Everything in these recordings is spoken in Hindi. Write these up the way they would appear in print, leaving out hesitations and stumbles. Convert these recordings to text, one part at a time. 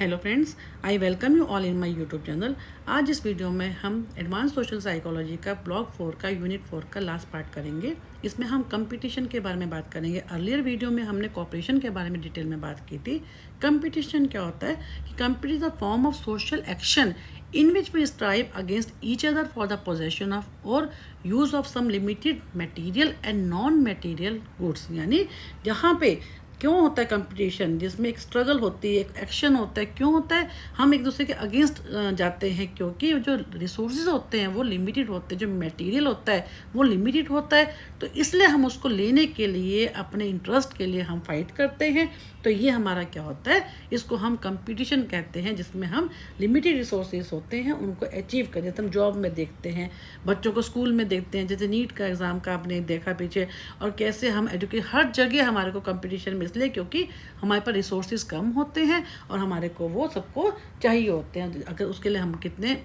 Hello friends, I welcome you all in my YouTube channel. आज इस वीडियो में हम एडवांस सोशल साइकोलॉजी का ब्लॉक 4 का यूनिट 4 का लास्ट पार्ट करेंगे। इसमें हम कंपटीशन के बारे में बात करेंगे। अर्लियर वीडियो में हमने कॉपरेशन के बारे में डिटेल में बात की थी। कंपटीशन क्या होता है कि competition is a form of social action in which we strive against each other for the possession of or use of some limited material and non-material goods। यानी जहाँ पे क्यों होता है कंपटीशन, जिसमें एक स्ट्रगल होती है, एक एक्शन होता है। क्यों होता है? हम एक दूसरे के अगेंस्ट जाते हैं क्योंकि जो रिसोर्सेज होते हैं वो लिमिटेड होते हैं, जो मटेरियल होता है वो लिमिटेड होता है। तो इसलिए हम उसको लेने के लिए, अपने इंटरेस्ट के लिए हम फाइट करते हैं। तो ये हमारा क्या होता है, इसको हम कंपटीशन कहते हैं, जिसमें हम लिमिटेड रिसोर्सेज होते हैं उनको अचीव करें। जैसे हम जॉब में देखते हैं, बच्चों को स्कूल में देखते हैं, जैसे नीट का एग्ज़ाम का आपने देखा पीछे, और कैसे हम एजुकेट हर जगह हमारे को कंपटीशन में, इसलिए क्योंकि हमारे पास रिसोर्सेज कम होते हैं और हमारे को वो सबको चाहिए होते हैं। अगर उसके लिए हम कितने,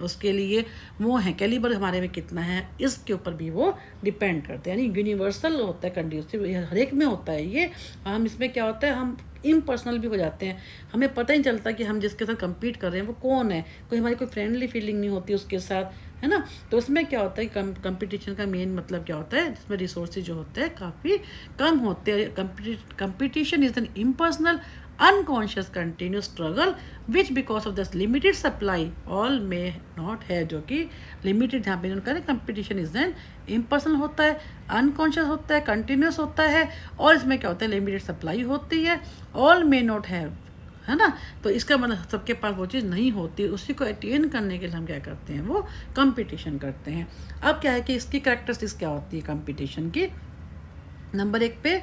उसके लिए वो हैं कैलिबर हमारे में कितना है, इसके ऊपर भी वो डिपेंड करते हैं। यानी यूनिवर्सल होता है, कंड्यूसिव, हर एक में होता है ये। हम इसमें क्या होता है, हम इम्पर्सनल भी हो जाते हैं। हमें पता ही चलता कि हम जिसके साथ compete कर रहे हैं वो कौन है, कोई हमारी कोई फ्रेंडली फीलिंग नहीं होती उसके साथ, है ना। तो उसमें क्या होता है, कंपटीशन का मेन मतलब क्या होता है, जिसमें रिसोर्सेज जो होते हैं काफ़ी कम होते हैं। Competition is an impersonal unconscious continuous struggle which because of this limited supply all may not है, जो कि limited जहाँ पे उनका कंपटीशन इज एन impersonal होता है, unconscious होता है, continuous होता है, और इसमें क्या होता है, limited supply होती है, all may not have, है ना। तो इसका मतलब सबके पास वो चीज़ नहीं होती, उसी को अटेन करने के लिए हम क्या करते हैं, वो कंपटीशन करते हैं। अब क्या है कि इसकी कैरेक्टरिस्टिक्स क्या होती है कंपटीशन की। नंबर 1 पे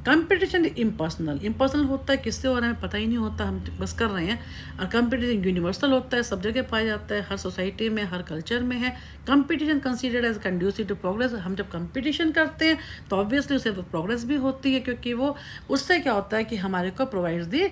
कंपटीशन इम्पर्सनल होता है, किससे हो रहा है हमें पता ही नहीं होता, हम बस कर रहे हैं। और कंपटीशन यूनिवर्सल होता है, सब जगह पाया जाता है, हर सोसाइटी में, हर कल्चर में है। Competition considered as conducive to progress. हम जब कंपटीशन करते हैं तो ऑब्वियसली उससे प्रोग्रेस भी होती है, क्योंकि वो उससे क्या होता है कि हमारे को provides the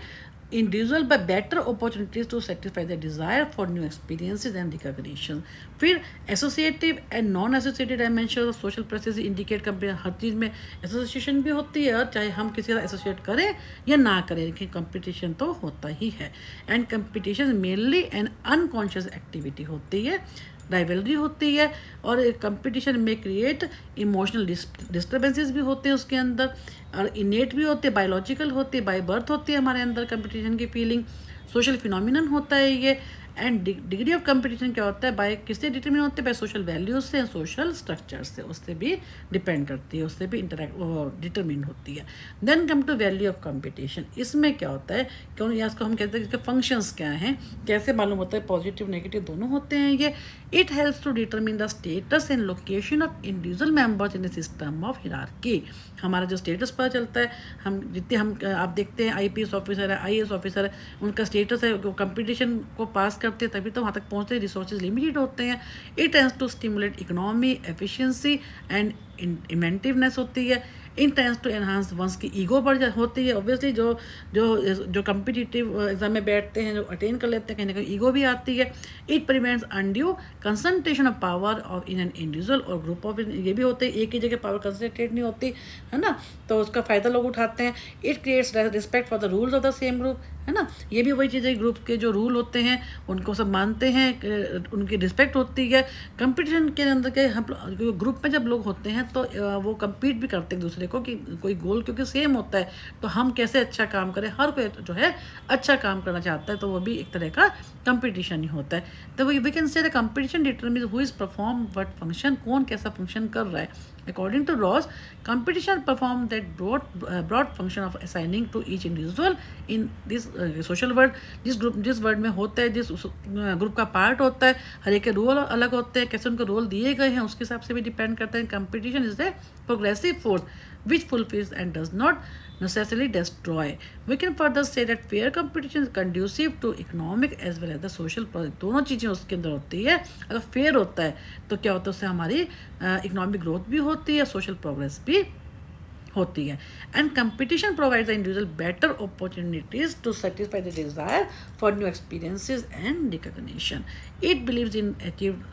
individual by better opportunities to satisfy the desire for new experiences and recognition. फिर associative and non associated dimension of social process indicate company, हर चीज़ में एसोसिएशन भी होती है, और चाहे हम किसी का एसोसिएट करें या ना करें, लेकिन कंपटीशन तो होता ही है। And competition mainly N unconscious activity होती है, राइवलरी होती है, और कंपटीशन में क्रिएट इमोशनल डिस्टर्बेंसेस भी होते हैं उसके अंदर, और इनेट भी होते हैं, बायोलॉजिकल होते हैं, बाय बर्थ होती है हमारे अंदर कंपटीशन की फीलिंग। सोशल फिनोमिनन होता है ये। एंड डिग्री ऑफ कंपटीशन क्या होता है, बाय किससे डिटरमिन होते हैं, बाय सोशल वैल्यूज से, सोशल स्ट्रक्चर से, उससे भी डिपेंड करती है, उससे भी डिटरमिन होती है। Then come to value of competition. इसमें क्या होता है, क्यों या इसको हम कहते हैं, इसके फंक्शंस क्या हैं, कैसे मालूम होता है, पॉजिटिव नेगेटिव दोनों होते हैं ये। It helps to determine the status and location of individual members in the system of hierarchy. हमारा जो स्टेटस पता चलता है, हम जितने हम आप देखते हैं IPS ऑफिसर है, IAS ऑफिसर है, उनका स्टेटस है, वो कंपटीशन को पास करते हैं तभी तो वहाँ तक पहुँचते हैं, रिसोर्सेज लिमिटेड होते हैं। It tends to stimulate economy, efficiency and inventiveness होती है। In tends to enhance one's की ईगो बढ़ होती है। ऑब्वियसली जो जो जो कम्पिटिटिव एग्जाम में बैठते हैं, जो अटेन कर लेते हैं, कहीं ना कहीं ईगो भी आती है। It prevents undue concentration of power of in an individual और ग्रुप ऑफ, ये भी होते हैं, एक ही जगह पावर कंसंट्रेट नहीं होती, है ना, तो उसका फ़ायदा लोग उठाते हैं। It creates respect for the rules of the same group, है ना, ये भी वही चीज़ें, ग्रुप के जो रूल होते हैं उनको सब मानते हैं, उनकी रिस्पेक्ट होती है। कंपटीशन के अंदर के हम ग्रुप में जब लोग होते हैं तो वो कम्पीट भी करते हैं दूसरे को, कि कोई गोल क्योंकि सेम होता है, तो हम कैसे अच्छा काम करें, हर कोई जो है अच्छा काम करना चाहता है, तो वो भी एक तरह का कंपटीशन ही होता है। तो we can say the competition determine who is perform what function, कौन कैसा फंक्शन कर रहा है। According to Ross, competition perform that broad function of assigning to each individual in this social world, जिस वर्ड में होता है, जिस ग्रुप का पार्ट होता है, हर एक के रोल अलग होते हैं, कैसे उनको रोल दिए गए हैं उसके हिसाब से भी डिपेंड करता है। Competition is the progressive force which fulfills and does not necessarily destroy. We can further say that fair competition is conducive to economic as well as the social progress. दोनों चीज़ें उसके अंदर होती है। अगर फेयर होता है तो क्या होता है, उससे हमारी इकोनॉमिक ग्रोथ भी होती है, सोशल प्रोग्रेस भी होती है। And competition provide the individual better opportunities to satisfy the desire for new experiences and recognition. It believes in achieve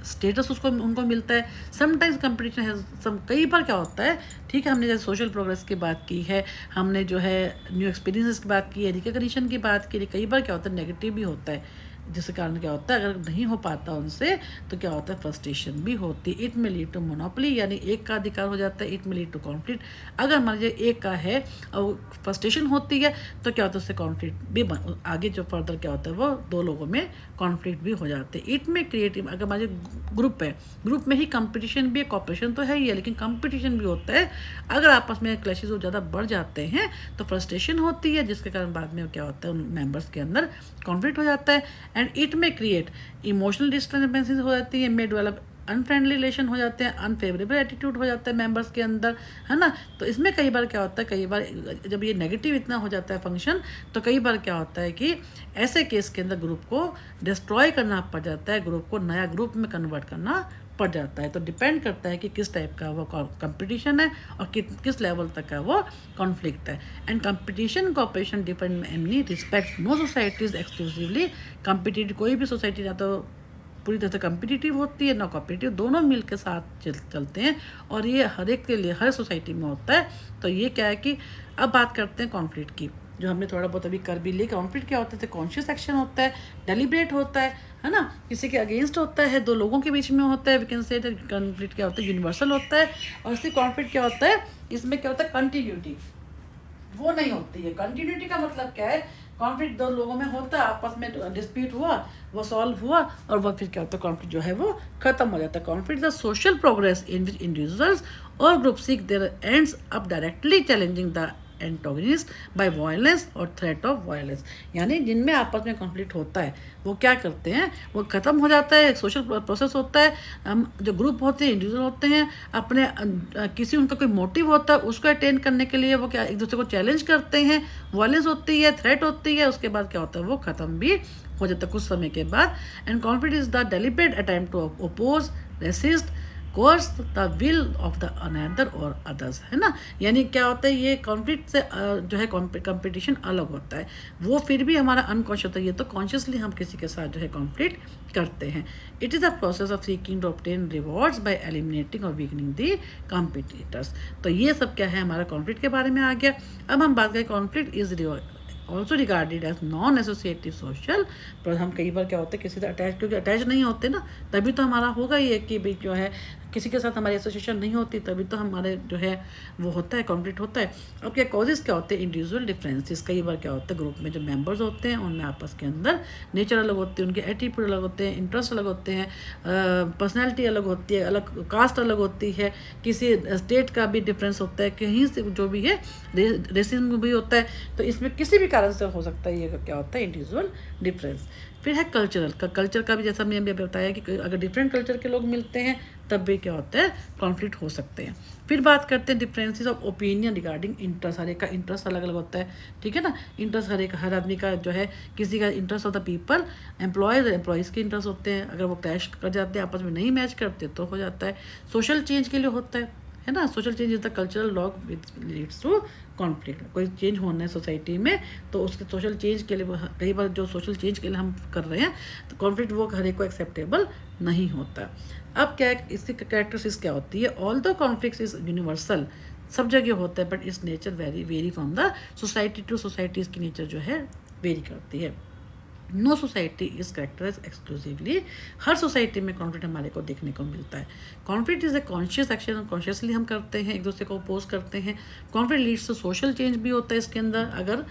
status उसको उनको मिलता है। समटाइम्स कंपटीशन है कई बार क्या होता है, ठीक है, हमने जैसे सोशल प्रोग्रेस की बात की है, हमने जो है न्यू एक्सपीरियंसेस की बात की है, रिकॉग्निशन की बात की है, कई बार क्या होता है नेगेटिव भी होता है, जिसके कारण क्या होता है अगर नहीं हो पाता उनसे तो क्या होता है फ्रस्ट्रेशन भी होती है। इट में लीड टू मोनोपोली, यानी एक का अधिकार हो जाता है। इट में लीड टू कॉन्फ्लिक्ट, अगर मान लीजिए एक का है और फ्रस्ट्रेशन होती है तो क्या होता है उससे कॉन्फ्लिक्ट भी आगे जो फर्दर क्या होता है वो दो लोगों में कॉन्फ्लिक्ट भी हो जाते हैं। इट में क्रिएटिव, अगर मान लीजिए ग्रुप है, ग्रुप में ही कंपटीशन भी है, कॉपरेशन तो है ही है, लेकिन कंपटीशन भी होता है। अगर आपस में क्लैशेस ज़्यादा बढ़ जाते हैं तो फ्रस्ट्रेशन होती है, जिसके कारण बाद में क्या होता है उन मेंबर्स के अंदर कॉन्फ्लिक्ट हो जाता है। एंड इट में क्रिएट इमोशनल डिस्टर्बेंसेस हो जाती है, मे डेवलप अनफ्रेंडली रिलेशन हो जाते हैं, अनफेवरेबल एटीट्यूड हो जाता है मेंबर्स के अंदर, है ना। तो इसमें कई बार क्या होता है, कई बार जब ये नेगेटिव इतना हो जाता है फंक्शन, तो कई बार क्या होता है कि ऐसे केस के अंदर ग्रुप को डिस्ट्रॉय करना पड़ जाता है, ग्रुप को नया ग्रुप में कन्वर्ट करना पड़ जाता है। तो डिपेंड करता है कि किस टाइप का वो कंपटीशन है और किस लेवल तक का वो कॉन्फ्लिक्ट है। And competition cooperation depend any respect no society is exclusively competitive. कोई भी सोसाइटी ना तो पूरी तरह से कॉम्पिटिटिव होती है ना कॉपरेटिव, दोनों मिल के साथ चलते हैं, और ये हर एक के लिए हर सोसाइटी में होता है। तो ये क्या है कि अब बात करते हैं कॉन्फ्लिक्ट की, जो हमने थोड़ा बहुत अभी कर भी लिया। कॉन्फ्लिक्ट क्या होता है, कॉन्शियस एक्शन होता है, डेलिब्रेट होता है ना, किसी के अगेंस्ट होता है, दो लोगों के बीच में होता है। वी कैन से कॉन्फ्लिक्ट क्या होता है यूनिवर्सल होता है। और इससे कॉन्फ्लिक्ट क्या होता है, इसमें क्या होता है कंटिन्यूटी वो नहीं होती है। कंटिन्यूटी का मतलब क्या है, कॉन्फ्लिक्ट दो लोगों में होता है, आपस में डिस्प्यूट हुआ, वो सॉल्व हुआ और वह फिर क्या होता है कॉन्फ्लिक्ट जो है वो खत्म हो जाता है। Conflict the social progress in which individuals और group seek their ends up directly challenging the antagonist by violence और थ्रेट ऑफ वायलेंस। यानी जिनमें आपस में कॉन्फ्लिक्ट होता है वो क्या करते हैं, वो ख़त्म हो जाता है, एक सोशल प्रोसेस होता है। हम जो ग्रुप होते हैं, इंडिविजुअल होते हैं, अपने किसी उनका कोई मोटिव होता है उसको अटेन करने के लिए वो क्या एक दूसरे को चैलेंज करते हैं, वायलेंस होती है, थ्रेट होती है, उसके बाद क्या होता है वो ख़त्म भी हो जाता है कुछ समय के बाद। And conflict is the deliberate attempt to oppose, resist, coerce the will of the another और अदर्स, है ना। यानी क्या होता है ये कॉन्फ्लिक्ट से जो है कंपटीशन अलग होता है, वो फिर भी हमारा अनकॉन्शियस होता है, ये तो कॉन्शियसली हम किसी के साथ जो है कॉन्फ्लिक्ट करते हैं। It is a process of seeking to obtain rewards by eliminating or weakening the competitors. तो ये सब क्या है हमारा कॉन्फ्लिक्ट के बारे में आ गया। अब हम बात करें conflict is also regarded as non associative social. पर हम कई बार क्या होते हैं किसी से अटैच, क्योंकि अटैच नहीं होते ना, तभी तो हमारा होगा ये कि भाई जो है किसी के साथ हमारी एसोसिएशन नहीं होती, तभी तो हमारे जो है वो होता है कॉन्फ्लिक्ट होता है। अब क्या कॉजेज़ क्या होते हैं, इंडिविजुअल डिफरेंसेस। कई बार क्या होता है ग्रुप में जो मेंबर्स होते हैं उनमें आपस के अंदर नेचर अलग होते हैं, उनके एटीट्यूड अलग होते हैं, इंटरेस्ट अलग होते हैं, पर्सनैलिटी अलग होती है, अलग कास्ट अलग होती है, किसी स्टेट का भी डिफरेंस होता है, कहीं से जो भी है रेसिज्म भी होता है। तो इसमें किसी भी कारण से हो सकता है ये क्या होता है इंडिविजुअल डिफरेंस। फिर है कल्चर का भी, जैसा मैंने अभी बताया कि अगर डिफरेंट कल्चर के लोग मिलते हैं तब भी क्या होता है कॉन्फ्लिक्ट हो सकते हैं। फिर बात करते हैं differences of opinion regarding interest. हर एक का इंटरेस्ट अलग अलग होता है, ठीक है ना। इंटरेस्ट हर आदमी का जो है, किसी का इंटरेस्ट होता है पीपल, एम्प्लॉयज़ के इंटरेस्ट होते हैं, अगर वो क्लैश कर जाते हैं आपस में नहीं मैच करते तो हो जाता है। सोशल चेंज के लिए होता है ना। Social change is the cultural lag which leads to conflict. कोई चेंज होना है सोसाइटी में तो उसके सोशल चेंज के लिए, कई बार जो सोशल चेंज के लिए हम कर रहे हैं तो कॉन्फ्लिक्ट वो हर एक को एक्सेप्टेबल नहीं होता। अब क्या है, इसकी कैरेक्टरिस्टिक्स क्या होती है, all the conflict is universal, सब जगह होता है, but its nature vary from the society to society, इसकी नेचर जो है वेरी करती है। No society is characterize exclusively, हर सोसाइटी में कॉन्फ्लिक्ट हमारे को देखने को मिलता है। Conflict is a conscious action, consciously हम करते हैं, एक दूसरे को अपोज करते हैं। Conflict leads to social change भी होता है इसके अंदर, अगर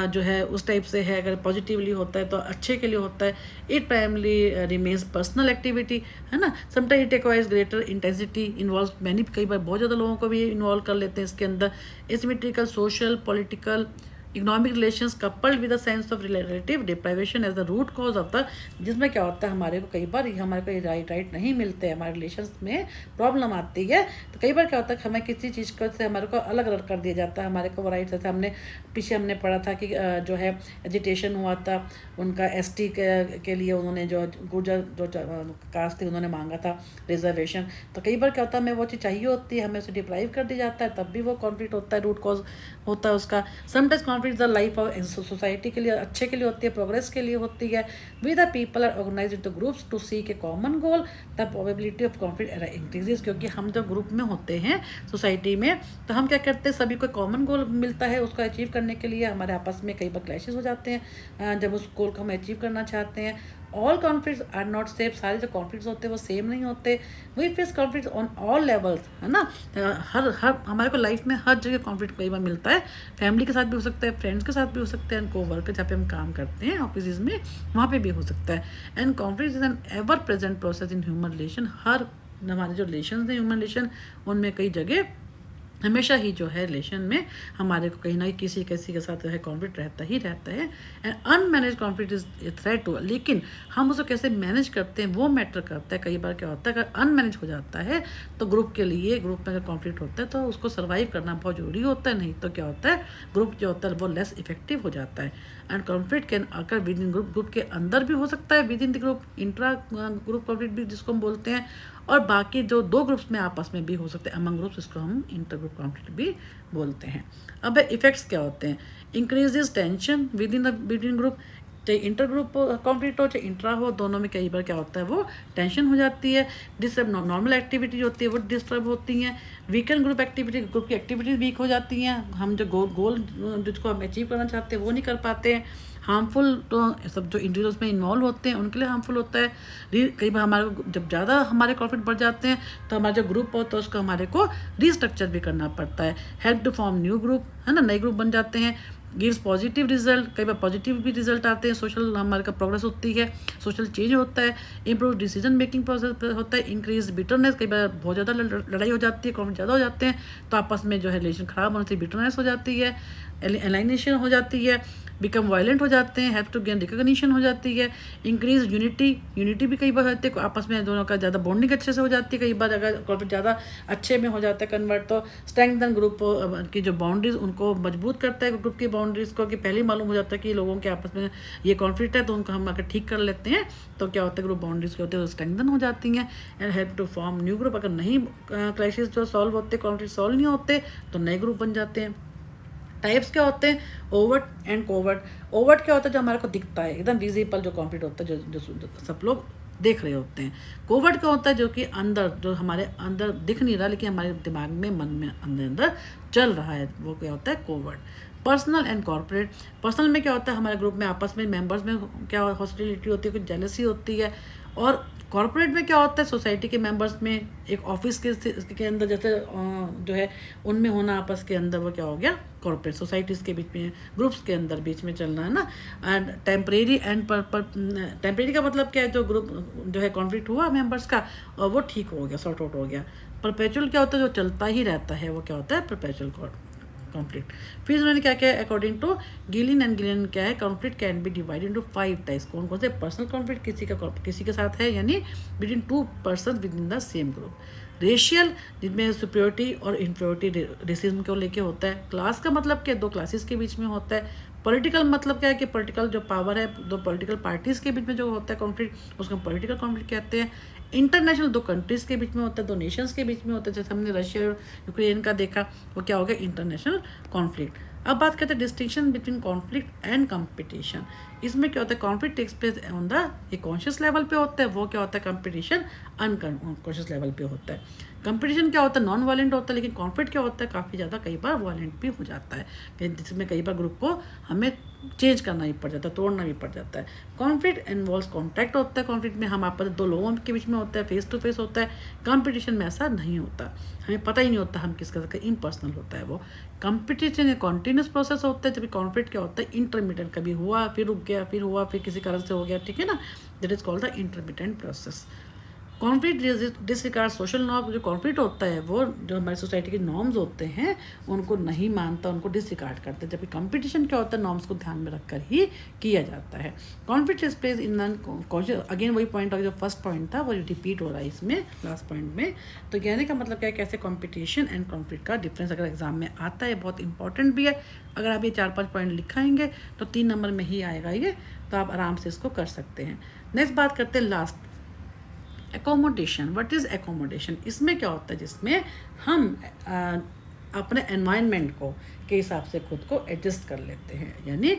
जो है उस टाइप से है, अगर पॉजिटिवली होता है तो अच्छे के लिए होता है। It primarily remains personal activity, है ना। Sometime it acquires greater intensity, involve many, कई बार बहुत ज़्यादा लोगों को भी इन्वॉल्व कर लेते हैं इसके अंदर। Asymmetrical, social, political, economic relations coupled with a sense of relative deprivation as the root cause of the, जिसमें क्या होता है हमारे को कई बार हमारे को राइट नहीं मिलते हैं, हमारे रिलेशंस में प्रॉब्लम आती है। तो कई बार क्या होता है हमें किसी चीज़ को से हमारे को अलग अलग कर दिया जाता है, हमारे को राइट, जैसे हमने पीछे हमने पढ़ा था कि जो है एजिटेशन हुआ था उनका एसटी के लिए, उन्होंने जो गुर्जर जो कास्ट थी उन्होंने मांगा था रिजर्वेशन। तो कई बार क्या होता है हमें वो चीज़ चाहिए होती है, हमें उसे डिप्राइव कर दिया जाता है, तब भी वो कॉन्फ्लिक्ट होता है, रूट कॉज होता है उसका। Sometimes conflict the life of society के लिए अच्छे के लिए होती है, प्रोग्रेस के लिए होती है। We the people are organize into groups to seek a common goal, the probability of conflict increases, क्योंकि हम जब ग्रुप में होते हैं सोसाइटी में तो हम क्या करते हैं, सभी को कॉमन गोल मिलता है, उसको अचीव करने के लिए हमारे आपस में कई बार क्लैशेस हो जाते हैं जब उस गोल को हम अचीव करना चाहते हैं। All conflicts are not same, सारे जो कॉन्फ्लिक्ट्स होते हैं वो सेम नहीं होते। We face conflicts on all levels, है ना। हर हर हमारे को लाइफ में हर जगह कॉन्फ्लिक्ट कई बार मिलता है, फैमिली के साथ भी हो सकता है, फ्रेंड्स के साथ भी हो सकते हैं, को वर्क जहाँ पे हम काम करते हैं ऑफिस में वहाँ पे भी हो सकता है। And conflict is an ever present process in human relation, हर हमारे जो रिलेशन हैं ह्यूमन रिलेशन उनमें कई जगह हमेशा ही जो है रिलेशन में हमारे को कहीं ना कहीं किसी किसी के साथ जो है कॉन्फ्लिक्ट रहता ही रहता है। And unmanage conflict is a threat to, लेकिन हम उसको कैसे मैनेज करते हैं वो मैटर करता है। कई बार क्या होता है अगर अनमैनेज हो जाता है तो ग्रुप के लिए, ग्रुप में अगर कॉन्फ्लिक्ट होता है तो उसको सर्वाइव करना बहुत जरूरी होता है, नहीं तो क्या होता है ग्रुप जो होता है वो लेस इफेक्टिव हो जाता है। And conflict can occur with in group, group के अंदर भी हो सकता है, with in the group, intra group conflict भी जिसको हम बोलते हैं, और बाकी जो दो ग्रुप्स में आपस में भी हो सकते हैं अमंग ग्रुप्स, इसको हम इंटर ग्रुप कॉन्फ्लिक्ट भी बोलते हैं। अब इफेक्ट्स क्या होते हैं, increases tension with in the between group, चाहे इंटर ग्रुप कॉन्फ्लिक्ट हो चाहे इंट्रा हो, दोनों में कई बार क्या होता है वो टेंशन हो जाती है। डिस्टर्ब नॉर्मल एक्टिविटी होती है वो डिस्टर्ब होती हैं। वीकेंड ग्रुप एक्टिविटी, ग्रुप की एक्टिविटीज वीक हो जाती हैं, हम जो गोल जिसको हम अचीव करना चाहते हैं वो नहीं कर पाते हैं। हार्मफुल तो सब जो इंडिविजुअल्स में इन्वॉल्व होते हैं उनके लिए हार्मफुल होता है। कई बार हमारे को जब ज़्यादा हमारे कॉन्फ्लिक्ट बढ़ जाते हैं तो हमारा जो ग्रुप होता है उसको हमारे को रीस्ट्रक्चर भी करना पड़ता है। Help to form new group, है ना, नए ग्रुप बन जाते हैं। गिव्स पॉजिटिव रिजल्ट, कई बार पॉजिटिव भी रिजल्ट आते हैं, सोशल हमारे का प्रोग्रेस होती है, सोशल चेंज होता है, इंप्रूव डिसीजन मेकिंग प्रोसेस होता है, इंक्रीज बिटरनेस, कई बार बहुत ज़्यादा लड़ाई हो जाती है, कॉन्फ्लिक्ट ज़्यादा हो जाते हैं तो आपस में जो है रिलेशन ख़राब होने से बिटरनेस हो जाती है, एलाइनेशन हो जाती है, बिकम वायलेंट हो जाते हैं, हैव टू गेन रिकॉग्निशन हो जाती है, इंक्रीज यूनिटी, यूनिटी भी कई बार होती है, आपस में दोनों का ज़्यादा बॉन्डिंग अच्छे से हो जाती है। कई बार अगर कॉन्फ्लिक्ट ज़्यादा अच्छे में हो जाता है कन्वर्ट तो स्ट्रेंथन ग्रुप की जो बाउंड्रीज उनको मजबूत करता है, ग्रुप की बाउंड्रीज को, कि पहले ही मालूम हो जाता है कि लोगों के आपस में ये कॉन्फ्लिक्ट है तो उनको हम अगर ठीक कर लेते हैं तो क्या होता है ग्रुप बाउंड्रीज के होते हैं स्ट्रेंथन हो जाती हैं। And help to form new group, अगर नहीं क्राइसिस जो सॉल्व होते, कॉन्फ्लिक्ट सॉल्व नहीं होते तो नए ग्रुप बन जाते हैं। टाइप्स क्या होते हैं, ओवर्ट एंड कोवर्ट। ओवर्ट क्या होता है जो हमारे को दिखता है एकदम विजिबल, जो कॉन्फ्लिक्ट होता है जो सब लोग देख रहे होते हैं। कोवर्ट क्या होता है जो कि अंदर, जो हमारे अंदर दिख नहीं रहा लेकिन हमारे दिमाग में, मन में अंदर अंदर चल रहा है, वो क्या होता है covert. Personal and corporate, personal में क्या होता है हमारे ग्रुप में आपस में मेंबर्स में क्या हॉस्टिलिटी होती है, कुछ जेलसी होती है। और कॉर्पोरेट में क्या होता है सोसाइटी के मेंबर्स में, एक ऑफिस के अंदर जैसे जो है उनमें होना आपस के अंदर, वो क्या हो गया कॉर्पोरेट। सोसाइटीज़ के बीच में, ग्रुप्स के अंदर बीच में चलना, है ना। एंड टेम्परेरी एंड टेम्परेरी का मतलब क्या है, जो ग्रुप जो है कॉन्फ्लिक्ट हुआ मेंबर्स का और वो ठीक हो गया, सॉर्ट आउट हो गया। परपेचुअल क्या होता है जो चलता ही रहता है, वो क्या होता है परपेचुअल कॉन्फ्लिक्ट। फिर उन्होंने क्या किया, according to Gillin and Gillin क्या है, conflict can be divide into 5 types. कौन कौन से, पर्सनल कॉन्फ्लिक्ट किसी के साथ है यानी between 2 person with in the same group. Racial, जिसमें सुपरियोरिटी और इन्फीरियोरिटी रेसिज्म को लेके होता है। क्लास का मतलब क्या, 2 क्लासेस के बीच में होता है। पॉलिटिकल मतलब क्या है कि पॉलिटिकल जो पावर है, 2 पॉलिटिकल पार्टीज़ के बीच में जो होता है कॉन्फ्लिक्ट, उसको हम पॉलिटिकल कॉन्फ्लिक्ट कहते हैं। इंटरनेशनल, 2 कंट्रीज़ के बीच में होता है, 2 नेशंस के बीच में होता है, जैसे हमने रशिया और यूक्रेन का देखा, वो क्या हो गया इंटरनेशनल कॉन्फ्लिक्ट। अब बात करते हैं distinction between conflict and competition. इसमें क्या होता है, conflict takes place on the एक कॉन्शियस लेवल पे होता है, वो क्या होता है कंपटीशन अनकॉन्शियस लेवल पे होता है। कंपटीशन क्या होता है, नॉन वायलेंट होता है, लेकिन कॉन्फ्लिक्ट क्या होता है काफ़ी ज़्यादा कई बार वायलेंट भी हो जाता है, जिसमें कई बार ग्रुप को हमें चेंज करना भी पड़ जाता है, तोड़ना भी पड़ जाता है। कॉन्फ्लिक्ट इन्वॉल्व्स कॉन्टैक्ट होता है, कॉन्फ्लिक्ट में हम आपस 2 लोगों के बीच में होता है, फेस टू फेस होता है। कंपटीशन में ऐसा नहीं होता, हमें पता ही नहीं होता हम किसका साथ, इम्पर्सनल होता है वो। कंपटीशन एक कॉन्टीन्यूस प्रोसेस होता है, जबकि कॉन्फ्लिक्ट क्या होता है इंटरमीडिएट, कभी हुआ फिर रुक गया, फिर हुआ फिर किसी कारण से हो गया, ठीक है ना, that is called the intermediate process. Conflict disregard social norm. जो कॉन्फ्लिक्ट होता है वो जो हमारी सोसाइटी के नॉर्म्स होते हैं उनको नहीं मानता, उनको डिसरिगार्ड करते हैं, जबकि कंपटीशन क्या होता है नॉर्म्स को ध्यान में रखकर ही किया जाता है। Conflict is place in again वही पॉइंट जो फर्स्ट पॉइंट था वो रिपीट हो रहा है इसमें लास्ट पॉइंट में। तो कहने का मतलब क्या है, कैसे कंपटीशन एंड कॉन्फ्लिक्ट का डिफरेंस अगर एग्जाम में आता है, बहुत इंपॉर्टेंट भी है। अगर आप ये 4-5 पॉइंट लिखाएंगे तो 3 नंबर में ही आएगा ये, तो आप आराम से इसको कर सकते हैं। नेक्स्ट बात करते हैं last, accommodation. What is accommodation? इसमें क्या होता है, जिसमें हम अपने एनवायरनमेंट को के हिसाब से खुद को एडजस्ट कर लेते हैं, यानी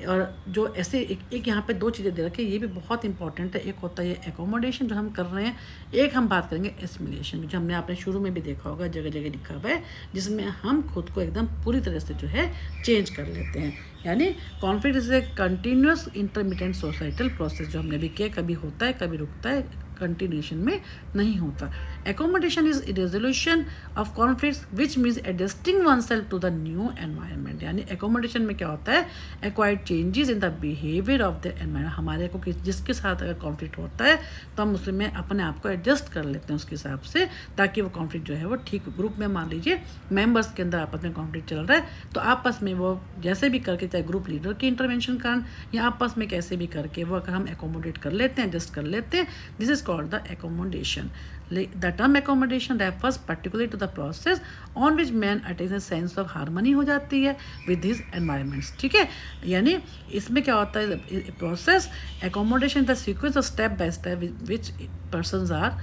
और जो ऐसे एक यहाँ पे 2 चीज़ें दे रखी है, ये भी बहुत इंपॉर्टेंट है। एक होता है ये एकोमोडेशन जो हम कर रहे हैं, एक हम बात करेंगे एसिमिलेशन जो हमने आपने शुरू में भी देखा होगा, जगह जगह लिखा हुआ है, जिसमें हम खुद को एकदम पूरी तरह से जो है चेंज कर लेते हैं। यानी conflict is a continuous intermediate societal process, जो हमने भी किया, कभी होता है कभी रुकता है, कंटिन्यूशन में नहीं होता। Accommodation is resolution of conflicts which means adjusting one self to the new environment. यानी एकोमोडेशन में क्या होता है, acquired changes in the behaviour of the environment. हमारे को जिसके साथ अगर कॉन्फ्लिक्ट होता है तो हम उसमें अपने आप को एडजस्ट कर लेते हैं उसके हिसाब से, ताकि वो कॉन्फ्लिक्ट जो है वो ठीक। ग्रुप में मान लीजिए मेंबर्स के अंदर आपस में कॉन्फ्लिक्ट चल रहा है, तो आपस में वो जैसे भी करके, चाहे ग्रुप लीडर की इंटरवेंशन कारण या आपस में कैसे भी करके वो अगर हम एकोमोडेट कर लेते हैं, एडजस्ट कर लेते हैं, this is called the accommodation. The term accommodation refers particularly to the process on which man attains a sense of harmony हो जाती है with his environments। ठीक है, यानी इसमें क्या होता है, process accommodation the sequence of step by step which persons are,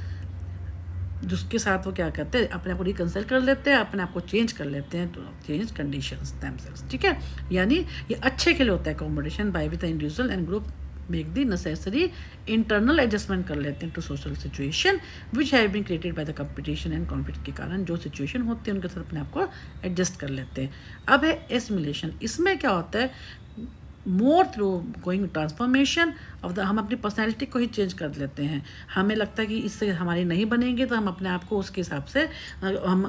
जिसके साथ वो क्या करते हैं, अपने आप को रिकंसिल कर लेते हैं, अपने आप को चेंज कर लेते हैं, तो चेंज कंडीशंस देमसेल्व्स। ठीक है, यानी ये अच्छे के लिए होता है accommodation by with the individual and group make the necessary internal adjustment कर लेते हैं to social situation which have been created by the competition and conflict के कारण जो सिचुएशन होती है उनके साथ अपने आप को एडजस्ट कर लेते हैं। अब है एसिमिलेशन। इसमें क्या होता है, more through going transformation of the, हम अपनी पर्सनैलिटी को ही चेंज कर लेते हैं। हमें लगता है कि इससे हमारी नहीं बनेंगे, तो हम अपने आप को उसके हिसाब से हम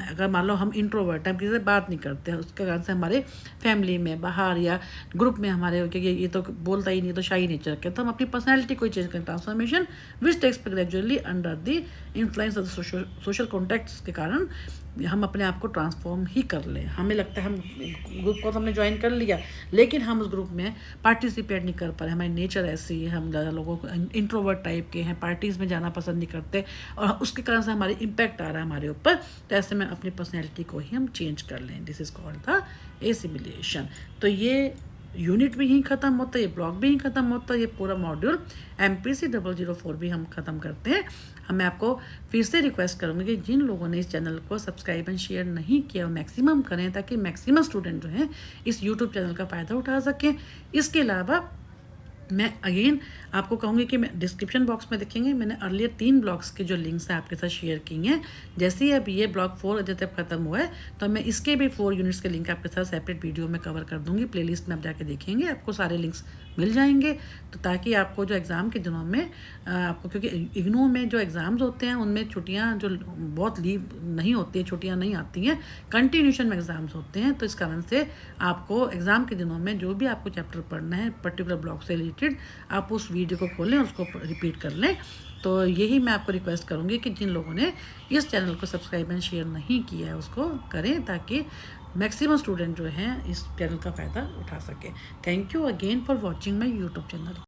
अगर मान लो हम इंट्रोवर्ट हैं, हम किसी से बात नहीं करते हैं, उसके कारण से हमारे फैमिली में बाहर या ग्रुप में हमारे कि ये तो बोलता ही नहीं, तो शाही नेचर के, तो हम अपनी पर्सनैलिटी को ही चेंज करें। Transformation which takes gradually under the influence of social contacts के कारण हम अपने आप को ट्रांसफॉर्म ही कर लें। हमें लगता है हम ग्रुप को तो हमने ज्वाइन कर लिया, लेकिन हम उस ग्रुप में पार्टिसिपेट नहीं कर पा रहे, हमारी नेचर ऐसी है, हम ज़्यादा लोगों को इंट्रोवर्ट टाइप के हैं, पार्टीज़ में जाना पसंद नहीं करते, और उसके कारण से हमारी इम्पैक्ट आ रहा है हमारे ऊपर, तो ऐसे में अपनी पर्सनैलिटी को ही हम चेंज कर लें। This is called the assimilation. तो ये यूनिट भी ही ख़त्म होता है, ये ब्लॉक भी ही ख़त्म होता है, ये पूरा मॉड्यूल MPC 004 भी हम ख़त्म करते हैं। मैं आपको फिर से रिक्वेस्ट करूँगी कि जिन लोगों ने इस चैनल को सब्सक्राइब एंड शेयर नहीं किया, मैक्सिमम करें, ताकि मैक्सिमम स्टूडेंट जो हैं इस यूट्यूब चैनल का फ़ायदा उठा सकें। इसके अलावा मैं अगेन आपको कहूँगी कि मैं डिस्क्रिप्शन बॉक्स में देखेंगे, मैंने अर्लियर 3 ब्लॉग्स के जो लिंक्स हैं आपके साथ शेयर किए हैं। जैसे ही अब ये ब्लॉग 4 जब ख़त्म हुआ है तो मैं इसके भी 4 यूनिट्स के लिंक आपके साथ सेपरेट वीडियो में कवर कर दूँगी। प्लेलिस्ट में आप जाके देखेंगे, आपको सारे लिंक्स मिल जाएंगे, तो ताकि आपको जो एग्ज़ाम के दिनों में आपको, क्योंकि इग्नू में जो एग्ज़ाम्स होते हैं उनमें छुट्टियाँ जो बहुत लीव नहीं होती है, छुट्टियाँ नहीं आती हैं, कंटिन्यूशन में एग्ज़ाम्स होते हैं, तो इस कारण से आपको एग्ज़ाम के दिनों में जो भी आपको चैप्टर पढ़ना है पर्टिकुलर ब्लॉक से रिलेटेड, आप उस वीडियो को खोलें, उसको रिपीट कर लें। तो यही मैं आपको रिक्वेस्ट करूँगी कि जिन लोगों ने इस चैनल को सब्सक्राइब एंड शेयर नहीं किया है उसको करें, ताकि मैक्सिमम स्टूडेंट जो हैं इस चैनल का फ़ायदा उठा सकें। Thank you again for watching my YouTube channel.